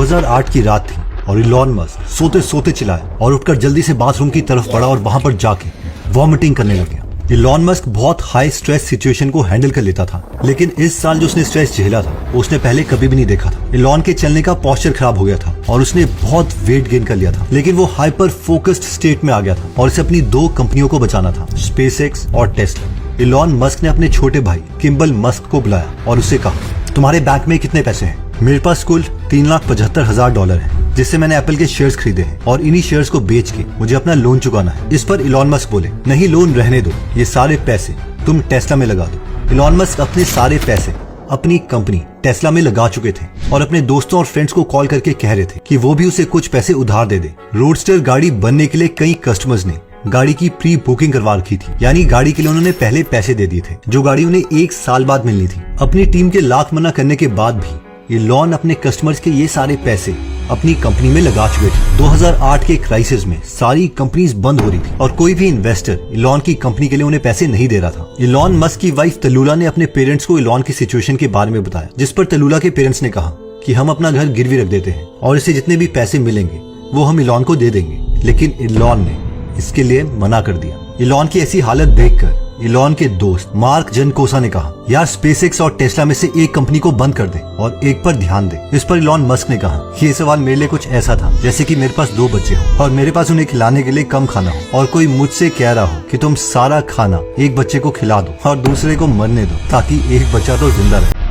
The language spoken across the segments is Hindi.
2008 की रात थी और इलॉन मस्क सोते सोते चिल्लाया और उठकर जल्दी से बाथरूम की तरफ बढ़ा और वहां पर जाके वॉमिटिंग करने लग गया। इलॉन मस्क बहुत हाई स्ट्रेस सिचुएशन को हैंडल कर लेता था, लेकिन इस साल जो उसने स्ट्रेस झेला था उसने पहले कभी भी नहीं देखा था। इलॉन के चलने का पोस्चर खराब हो गया था और उसने बहुत वेट गेन कर लिया था, लेकिन वो हाइपर फोकस्ड स्टेट में आ गया था और इसे अपनी 2 कंपनियों को बचाना था, स्पेसएक्स और टेस्ला। इलॉन मस्क ने अपने छोटे भाई किम्बल मस्क को बुलाया और उसे कहा, तुम्हारे बैंक में कितने पैसे हैं? मेरे पास कुल $3,75,000 है, जिससे मैंने एप्पल के शेयर्स खरीदे हैं और इन्हीं शेयर्स को बेच के मुझे अपना लोन चुकाना है। इस पर इलॉन मस्क बोले, नहीं, लोन रहने दो, ये सारे पैसे तुम टेस्ला में लगा दो। इलॉन मस्क अपने सारे पैसे अपनी कंपनी टेस्ला में लगा चुके थे और अपने दोस्तों और फ्रेंड्स को कॉल करके कह रहे थे कि वो भी उसे कुछ पैसे उधार दे दे। रोडस्टर गाड़ी बनने के लिए कई कस्टमर्स ने गाड़ी की प्री बुकिंग करवा रखी थी, यानी गाड़ी के लिए उन्होंने पहले पैसे दे दिए थे, जो गाड़ी उन्हें 1 साल बाद मिलनी थी। अपनी टीम के लाख मना करने के बाद भी इलॉन अपने कस्टमर्स के ये सारे पैसे अपनी कंपनी में लगा चुके थे। 2008 के क्राइसिस में सारी कंपनीज बंद हो रही थी और कोई भी इन्वेस्टर इलॉन की कंपनी के लिए उन्हें पैसे नहीं दे रहा था। इलॉन मस्क की वाइफ तलुला ने अपने पेरेंट्स को इलॉन की सिचुएशन के बारे में बताया, जिस पर तलुला के पेरेंट्स ने कहा कि हम अपना घर गिरवी रख देते हैं और इससे जितने भी पैसे मिलेंगे वो हम इलॉन को दे देंगे, लेकिन इलॉन ने इसके लिए मना कर दिया। इलॉन की ऐसी हालत देखकर इलॉन के दोस्त मार्क जनकोसा ने कहा, यार स्पेसएक्स और टेस्ला में से एक कंपनी को बंद कर दे और एक पर ध्यान दे। इस पर इलॉन मस्क ने कहा, ये सवाल मेरे लिए कुछ ऐसा था जैसे कि मेरे पास 2 बच्चे हो और मेरे पास उन्हें खिलाने के लिए कम खाना हो और कोई मुझसे कह रहा हो कि तुम सारा खाना एक बच्चे को खिला दो और दूसरे को मरने दो ताकि एक बच्चा तो जिंदा रहे।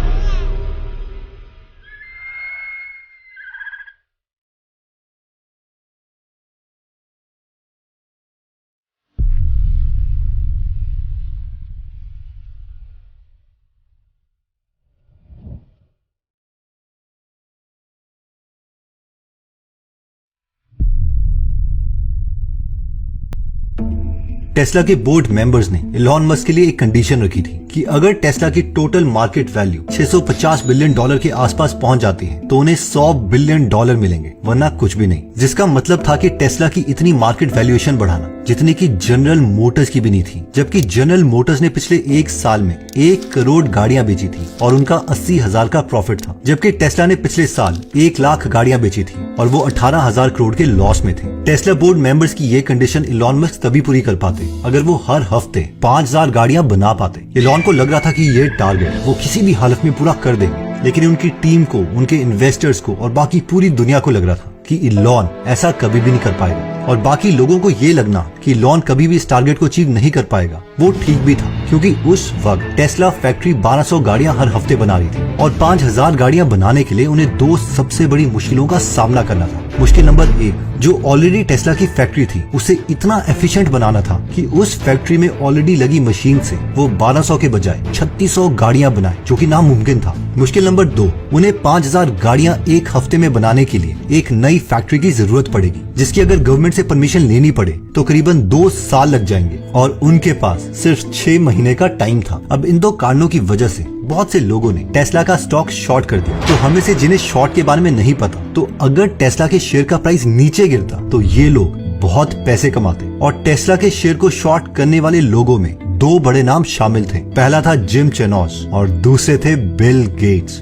टेस्ला के बोर्ड मेंबर्स ने इलॉन मस्क के लिए एक कंडीशन रखी थी कि अगर टेस्ला की टोटल मार्केट वैल्यू $650 बिलियन के आसपास पहुंच जाती है तो उन्हें $100 बिलियन मिलेंगे, वरना कुछ भी नहीं। जिसका मतलब था कि टेस्ला की इतनी मार्केट वैल्यूएशन बढ़ाना जितनी की जनरल मोटर्स की भी नहीं थी, जबकि जनरल मोटर्स ने पिछले 1 साल में 1 करोड़ गाड़ियां बेची थी और उनका 80,000 का प्रॉफिट था, जबकि टेस्ला ने पिछले साल 1 लाख गाड़ियां बेची थी और वो 18,000 करोड़ के लॉस में थे। टेस्ला बोर्ड मेंबर्स की ये कंडीशन इलॉन मस्क तभी पूरी कर पाते अगर वो हर हफ्ते 5,000 गाड़ियां बना पाते। इलॉन को लग रहा था कि ये टारगेट वो किसी भी हालत में पूरा कर देंगे, लेकिन उनकी टीम को, उनके इन्वेस्टर्स को और बाकी पूरी दुनिया को लग रहा था कि इलॉन ऐसा कभी भी नहीं कर पाएगा और बाकी लोगों को ये लगना कि इलॉन कभी भी इस टारगेट को अचीव नहीं कर पाएगा वो ठीक भी था, क्योंकि उस वक्त टेस्ला फैक्ट्री 1200 गाड़ियां हर हफ्ते बना रही थी और 5,000 गाड़ियां बनाने के लिए उन्हें 2 सबसे बड़ी मुश्किलों का सामना करना था। मुश्किल नंबर 1, जो ऑलरेडी टेस्ला की फैक्ट्री थी उसे इतना एफिशिएंट बनाना था कि उस फैक्ट्री में ऑलरेडी लगी मशीन से वो 1200 के बजाय 3600 गाड़ियां बनाए, जो कि नामुमकिन था। मुश्किल नंबर 2, उन्हें 5,000 गाड़ियां एक हफ्ते में बनाने के लिए एक नई फैक्ट्री की जरूरत पड़ेगी, जिसकी अगर गवर्नमेंट से परमिशन लेनी पड़े तो करीबन 2 साल लग जाएंगे और उनके पास सिर्फ 6 महीने का टाइम था। अब इन 2 कारणों की वजह से बहुत से लोगों ने टेस्ला का स्टॉक शॉर्ट कर दिया। तो हमें से जिन्हें शॉर्ट के बारे में नहीं पता, तो अगर टेस्ला के शेयर का प्राइस नीचे गिरता तो ये लोग बहुत पैसे कमाते और टेस्ला के शेयर को शॉर्ट करने वाले लोगों में 2 बड़े नाम शामिल थे। पहला था जिम चेनोस और दूसरे थे बिल गेट्स।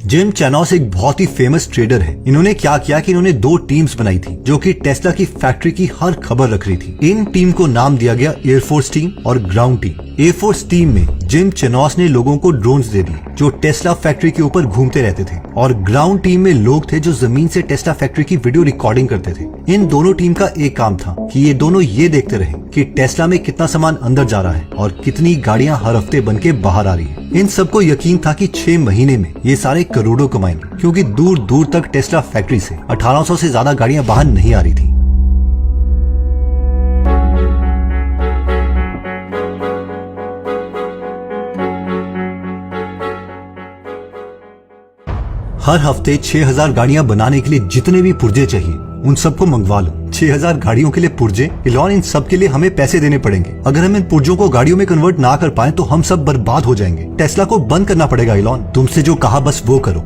जिम चेनोस एक बहुत ही फेमस ट्रेडर है। इन्होंने क्या किया कि इन्होंने 2 टीम्स बनाई थी जो कि टेस्ला की फैक्ट्री की हर खबर रख रही थी। इन टीम को नाम दिया गया एयरफोर्स टीम और ग्राउंड टीम। एयरफोर्स टीम में जिम चेनोस ने लोगों को ड्रोन्स दे दिए जो टेस्ला फैक्ट्री के ऊपर घूमते रहते थे और ग्राउंड टीम में लोग थे जो जमीन से टेस्ला फैक्ट्री की वीडियो रिकॉर्डिंग करते थे। इन दोनों टीम का एक काम था कि ये दोनों ये देखते रहे कि टेस्ला में कितना सामान अंदर जा रहा है और कितनी गाड़ियां हर हफ्ते बन के बाहर आ रही है। इन सबको यकीन था कि 6 महीने में ये सारे करोड़ों कमाएंगे, क्योंकि दूर दूर तक टेस्ला फैक्ट्री से 1800 से ज्यादा गाड़ियां बाहर नहीं आ रही थी। हर हफ्ते 6,000 गाड़ियां बनाने के लिए जितने भी पुर्जे चाहिए उन सबको मंगवा लो। 6,000 गाड़ियों के लिए पुर्जे, इलॉन इन सब के लिए हमें पैसे देने पड़ेंगे। अगर हम इन पुर्जों को गाड़ियों में कन्वर्ट ना कर पाए तो हम सब बर्बाद हो जाएंगे। टेस्ला को बंद करना पड़ेगा इलॉन, तुमसे जो कहा बस वो करो।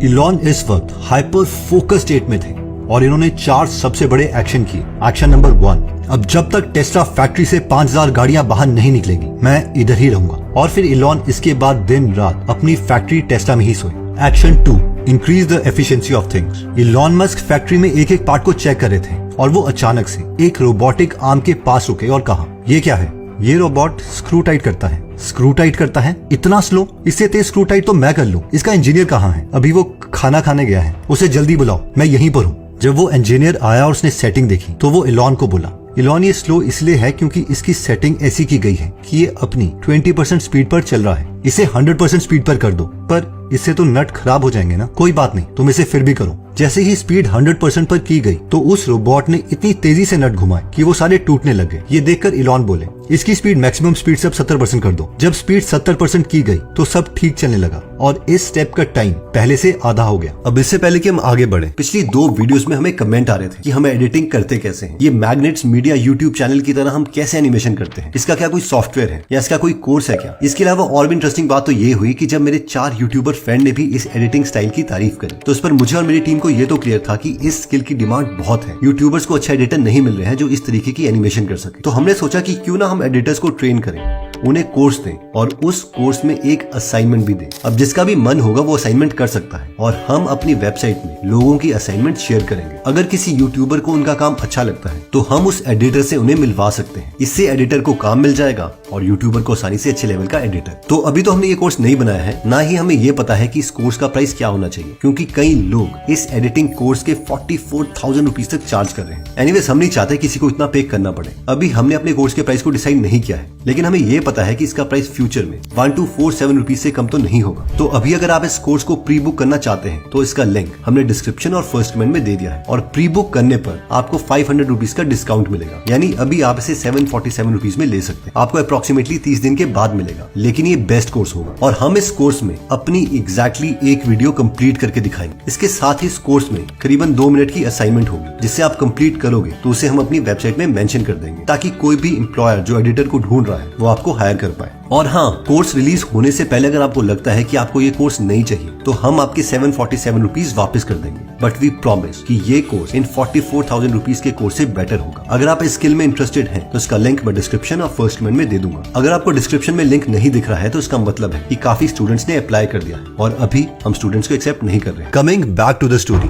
इलॉन इस वक्त हाइपर फोकस स्टेट में थे और इन्होंने 4 सबसे बड़े एक्शन किए। एक्शन नंबर 1, अब जब तक टेस्ला फैक्ट्री से 5000 गाड़ियां बाहर नहीं निकलेंगी मैं इधर ही रहूंगा। और फिर इलॉन इसके बाद दिन रात अपनी फैक्ट्री टेस्ला में ही सोए। Action 2, increase the efficiency of things. Elon Musk factory में एक एक पार्ट को चेक कर रहे थे और वो अचानक से एक रोबोटिक आर्म के पास रुके और कहा, ये क्या है? ये रोबोट स्क्रू टाइट करता है। स्क्रू टाइट करता है? इतना स्लो? इससे तेज स्क्रू टाइट तो मैं कर लूं। इसका इंजीनियर कहाँ है? अभी वो खाना खाने गया है, उसे जल्दी बुलाओ, मैं यहीं पर हूँ। जब वो इंजीनियर आया और उसने सेटिंग देखी तो वो इलॉन को बोला, इलॉन ये स्लो इसलिए है क्योंकि इसकी सेटिंग ऐसी की गई है कि ये अपनी 20% स्पीड पर चल रहा है। इसे 100% स्पीड पर कर दो। पर इससे तो नट खराब हो जाएंगे ना। कोई बात नहीं, तुम इसे फिर भी करो। जैसे ही स्पीड 100% पर की गई तो उस रोबोट ने इतनी तेजी से नट घुमाए कि वो सारे टूटने लगे। ये देखकर इलॉन बोले, इसकी स्पीड मैक्सिमम स्पीड से अब 70% कर दो। जब स्पीड 70% की गई तो सब ठीक चलने लगा और इस स्टेप का टाइम पहले से आधा हो गया। अब इससे पहले कि हम आगे बढ़े, पिछली 2 वीडियोस में हमें कमेंट आ रहे थे कि हम एडिटिंग करते कैसे हैं। ये मैग्नेट्स मीडिया यूट्यूब चैनल की तरह हम कैसे एनिमेशन करते हैं, इसका क्या कोई सॉफ्टवेयर है या इसका कोई कोर्स है क्या? इसके अलावा और भी इंटरेस्टिंग बात तो ये हुई कि जब मेरे 4 यूट्यूबर फ्रेंड ने भी इस एडिटिंग स्टाइल की तारीफ करी तो इस पर मुझे और मेरी टीम को ये तो क्लियर था कि इस स्किल की डिमांड बहुत है। यूट्यूबर्स को अच्छा एडिटर नहीं मिल रहे हैं जो इस तरीके की एनिमेशन कर सके। तो हमने सोचा कि क्यों ना हम एडिटर्स को ट्रेन करें, उन्हें कोर्स दें और उस कोर्स में एक असाइनमेंट भी दें। अब जिसका भी मन होगा वो असाइनमेंट कर सकता है और हम अपनी वेबसाइट में लोगों की असाइनमेंट शेयर करेंगे। अगर किसी यूट्यूबर को उनका काम अच्छा लगता है तो हम उस एडिटर से उन्हें मिलवा सकते हैं। इससे एडिटर को काम मिल जाएगा और यूट्यूबर को आसानी से अच्छे लेवल का एडिटर। तो अभी तो हमने ये कोर्स नहीं बनाया है, ना ही हमें ये पता है कि इस कोर्स का प्राइस क्या होना चाहिए, क्योंकि कई लोग इस एडिटिंग कोर्स के 44,000 रुपीज तक चार्ज कर रहे हैं। एनीवेज हम नहीं चाहते किसी को इतना पे करना पड़े। अभी हमने अपने कोर्स के प्राइस को डिसाइड नहीं किया है, लेकिन हमें ये पता है कि इसका प्राइस फ्यूचर में 1247 रुपीज से कम तो नहीं होगा। तो अभी अगर आप इस कोर्स को प्री बुक करना चाहते हैं तो इसका लिंक हमने डिस्क्रिप्शन और फर्स्ट कमेंट में दे दिया है और प्री बुक करने पर आपको 500 रुपीज का डिस्काउंट मिलेगा। यानी अभी आप इसे 747 रुपीज में ले सकते हैं। आपको अप्रोक्सीमेटली 30 दिन के बाद मिलेगा, लेकिन ये बेस्ट कोर्स होगा और हम इस कोर्स में अपनी एग्जैक्टली एक वीडियो कंप्लीट करके दिखाएंगे। इसके साथ ही इस कोर्स में करीबन 2 मिनट की असाइनमेंट होगी, जिससे आप कंप्लीट करोगे तो उसे हम अपनी वेबसाइट में मेंशन कर देंगे ताकि कोई भी एम्प्लॉयर जो एडिटर को ढूंढ रहा है वो आपको हायर कर पाए। और हाँ, कोर्स रिलीज होने से पहले अगर आपको लगता है कि आपको ये कोर्स नहीं चाहिए तो हम आपके 747 रुपीज वापस कर देंगे, बट वी प्रॉमिस कि ये कोर्स इन 44,000 रुपीज के कोर्स से बेटर होगा। अगर आप इस स्किल में इंटरेस्टेड हैं तो इसका लिंक मैं डिस्क्रिप्शन और फर्स्ट कमेंट में दे दूंगा। अगर आपको डिस्क्रिप्शन में लिंक नहीं दिख रहा है तो इसका मतलब है कि काफी स्टूडेंट्स ने अप्लाई कर दिया है और अभी हम स्टूडेंट्स को एक्सेप्ट नहीं कर रहे। Coming back to the story,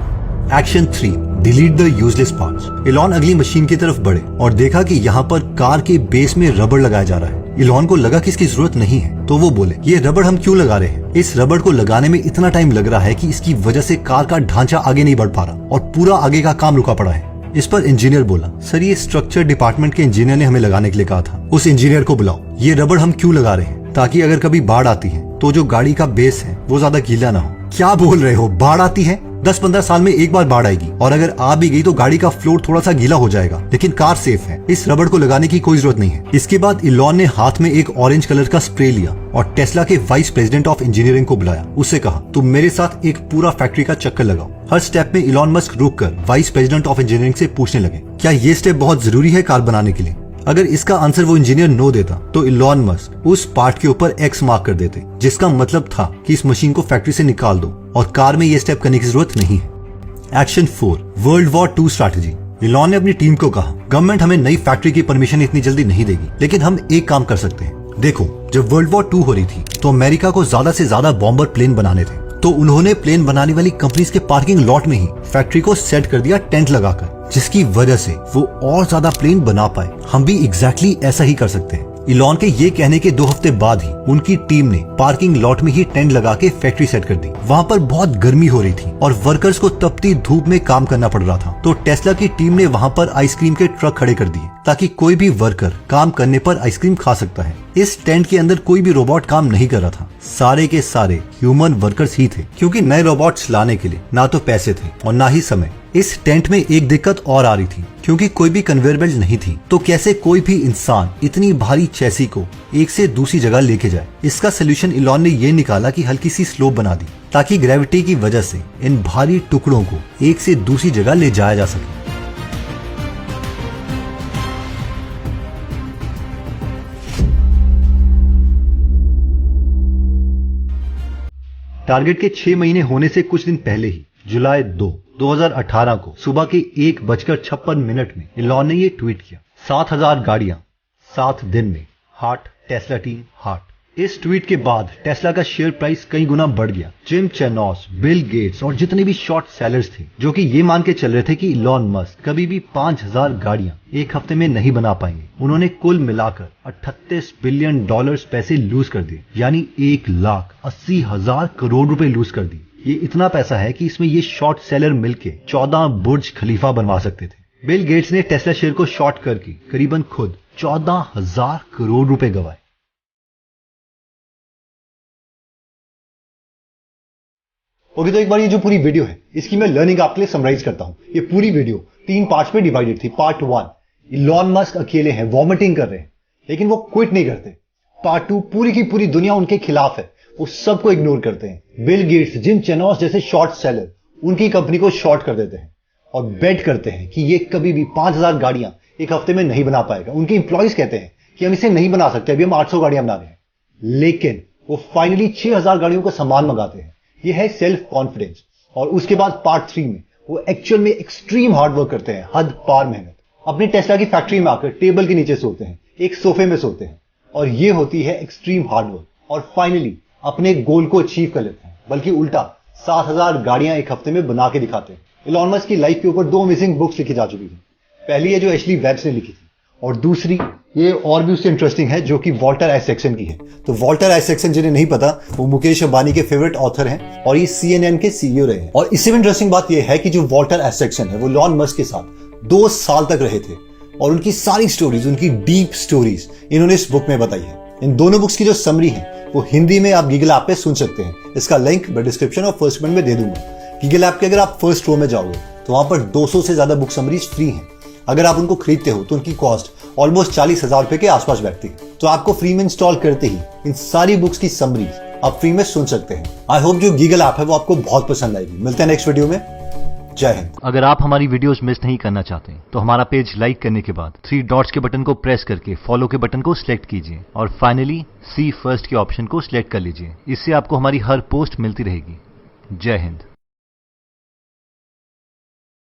action 3, delete the useless parts. Elon अगली मशीन की तरफ बढ़े और देखा कि यहाँ पर कार के बेस में रबड़ लगाया जा रहा है। इलॉन को लगा कि इसकी जरूरत नहीं है, तो वो बोले, ये रबड़ हम क्यों लगा रहे हैं? इस रबड़ को लगाने में इतना टाइम लग रहा है कि इसकी वजह से कार का ढांचा आगे नहीं बढ़ पा रहा और पूरा आगे का काम रुका पड़ा है। इस पर इंजीनियर बोला, सर ये स्ट्रक्चर डिपार्टमेंट के इंजीनियर ने हमें लगाने के लिए कहा था। उस इंजीनियर को बुलाओ। ये रबड़ हम क्यों लगा रहे हैं? ताकि अगर कभी बाढ़ आती है तो जो गाड़ी का बेस है वो ज्यादा गीला ना हो। क्या बोल रहे हो? बाढ़ आती है? 10-15 साल में एक बार बाढ़ आएगी और अगर आ भी गई तो गाड़ी का फ्लोर थोड़ा सा गीला हो जाएगा, लेकिन कार सेफ है। इस रबड़ को लगाने की कोई जरूरत नहीं है। इसके बाद इलॉन ने हाथ में एक ऑरेंज कलर का स्प्रे लिया और टेस्ला के वाइस प्रेसिडेंट ऑफ इंजीनियरिंग को बुलाया। उससे कहा, तुम मेरे साथ एक पूरा फैक्ट्री का चक्कर लगाओ। हर स्टेप में इलॉन मस्क रुककर वाइस प्रेसिडेंट ऑफ इंजीनियरिंग से पूछने लगे, क्या ये स्टेप बहुत जरूरी है कार बनाने के लिए? अगर इसका आंसर वो इंजीनियर नो देता तो इलॉन मस्क उस पार्ट के ऊपर एक्स मार्क कर देते, जिसका मतलब था कि इस मशीन को फैक्ट्री से निकाल दो और कार में ये स्टेप करने की जरूरत नहीं है। Action 4, world war 2 strategy. Elon ने अपनी टीम को कहा, गवर्नमेंट हमें नई फैक्ट्री की परमिशन इतनी जल्दी नहीं देगी, लेकिन हम एक काम कर सकते हैं। देखो, जब वर्ल्ड वॉर 2 हो रही थी तो अमेरिका को ज्यादा से ज्यादा बॉम्बर प्लेन बनाने थे, तो उन्होंने प्लेन बनाने वाली कंपनीज के पार्किंग लॉट में ही फैक्ट्री को सेट कर दिया टेंट लगाकर, जिसकी वजह से वो और ज्यादा प्लेन बना पाए। हम भी एग्जैक्टली ऐसा ही कर सकते हैं। इलॉन के ये कहने के 2 हफ्ते बाद ही उनकी टीम ने पार्किंग लॉट में ही टेंट लगा के फैक्ट्री सेट कर दी। वहाँ पर बहुत गर्मी हो रही थी और वर्कर्स को तपती धूप में काम करना पड़ रहा था, तो टेस्ला की टीम ने वहाँ पर आइसक्रीम के ट्रक खड़े कर दिए ताकि कोई भी वर्कर काम करने पर आइसक्रीम खा सकता है। इस टेंट के अंदर कोई भी रोबोट काम नहीं कर रहा था, सारे के सारे ह्यूमन वर्कर्स ही थे, क्योंकि नए रोबोट्स लाने के लिए ना तो पैसे थे और ना ही समय। इस टेंट में एक दिक्कत और आ रही थी, क्योंकि कोई भी कन्वेयर बेल्ट नहीं थी, तो कैसे कोई भी इंसान इतनी भारी चैसी को एक से दूसरी जगह लेके जाए। इसका सोल्यूशन इलॉन ने ये निकाला कि हल्की सी स्लोप बना दी ताकि ग्रेविटी की वजह से इन भारी टुकड़ों को एक से दूसरी जगह ले जाया जा सके। टारगेट के 6 महीने होने से कुछ दिन पहले ही जुलाई 2, 2018 को सुबह के 1:56 में इलॉन ने ये ट्वीट किया, 7,000 गाड़ियां 7 दिन में, हार्ट टेस्ला टीम हार्ट। इस ट्वीट के बाद टेस्ला का शेयर प्राइस कई गुना बढ़ गया। जिम चैनोस, बिल गेट्स और जितने भी शॉर्ट सेलर्स थे जो कि ये मान के चल रहे थे कि इलॉन मस्क कभी भी 5,000 गाड़ियां एक हफ्ते में नहीं बना पाएंगे, उन्होंने कुल मिलाकर $38 बिलियन पैसे लूज कर दिए, यानी 1,80,000 करोड़ रुपए लूज कर दी। ये इतना पैसा है कि इसमें ये शॉर्ट सेलर मिलके 14 बुर्ज खलीफा बनवा सकते थे। बिल गेट्स ने टेस्ला शेयर को शॉर्ट करके करीबन खुद 14,000 करोड़ रुपए गंवाए। ओके, तो एक बार ये जो पूरी वीडियो है इसकी मैं लर्निंग आपके लिए समराइज करता हूं। ये पूरी वीडियो 3 पार्ट्स में डिवाइडेड थी। पार्ट 1, इलॉन मस्क अकेले हैं, वॉमिटिंग कर रहे हैं, लेकिन वो क्विट नहीं करते। पार्ट 2, पूरी की पूरी दुनिया उनके खिलाफ है, वो सबको इग्नोर करते हैं। बिल गेट्स, जिम चैनोस जैसे शॉर्ट सेलर उनकी कंपनी को शॉर्ट कर देते हैं और बेट करते हैं कि ये कभी भी 5,000 गाड़ियां एक हफ्ते में नहीं बना पाएगा। उनके इंप्लॉइज कहते हैं कि हम इसे नहीं बना सकते, अभी हम 800 गाड़ियां बना रहे हैं, लेकिन वो फाइनली 6,000 गाड़ियों का सामान मंगाते हैं। ये है सेल्फ कॉन्फिडेंस। और उसके बाद पार्ट 3 में वो एक्चुअल में एक्सट्रीम हार्डवर्क करते हैं, हद पार मेहनत। अपनी टेस्ला की फैक्ट्री में आकर टेबल के नीचे सोते हैं, एक सोफे में सोते हैं, और ये होती है एक्सट्रीम हार्डवर्क। और फाइनली अपने गोल को अचीव कर लेते हैं, बल्कि उल्टा 7,000 गाड़ियां एक हफ्ते में बना के दिखाते हैं। इलॉन मस्क की लाइफ के ऊपर 2 अमेजिंग बुक्स लिखी जा चुकी थी। पहली है जो एशली वेब्स ने लिखी थी, और दूसरी ये और भी उससे इंटरेस्टिंग है जो कि वॉल्टर आइजैक्सन की है। तो वॉल्टर आइजैक्सन जिन्हें नहीं पता, वो मुकेश अंबानी के फेवरेट ऑथर हैं और ये CNN के CEO रहे हैं। और इससे भी इंटरेस्टिंग बात ये है कि जो वॉल्टर आइजैक्सन है वो इलॉन मस्क के साथ 2 साल तक रहे थे, और उनकी सारी स्टोरीज, उनकी डीप स्टोरीज इन्होंने इस बुक में बताई है। इन दोनों बुक्स की जो समरी है वो हिंदी में आप गीगल ऐप पे सुन सकते हैं। इसका लिंक मैं डिस्क्रिप्शन और फर्स्ट कमेंट में दे दूंगा। गीगल ऐप के अगर आप फर्स्ट रो में जाओगे तो वहां पर 200 से ज्यादा बुक समरीज फ्री हैं। अगर आप उनको खरीदते हो तो उनकी कॉस्ट ऑलमोस्ट 40,000 रुपए के आसपास बैठती है। तो आपको फ्री में इंस्टॉल करते ही इन सारी बुक्स की समरीज आप फ्री में सुन सकते हैं। आई होप जो गीगल ऐप है वो आपको बहुत पसंद आएगी। मिलते हैं नेक्स्ट वीडियो में। जय हिंद। अगर आप हमारी वीडियोस मिस नहीं करना चाहते तो हमारा पेज लाइक करने के बाद 3 डॉट्स के बटन को प्रेस करके फॉलो के बटन को सिलेक्ट कीजिए, और फाइनली सी फर्स्ट के ऑप्शन को सिलेक्ट कर लीजिए। इससे आपको हमारी हर पोस्ट मिलती रहेगी। जय हिंद।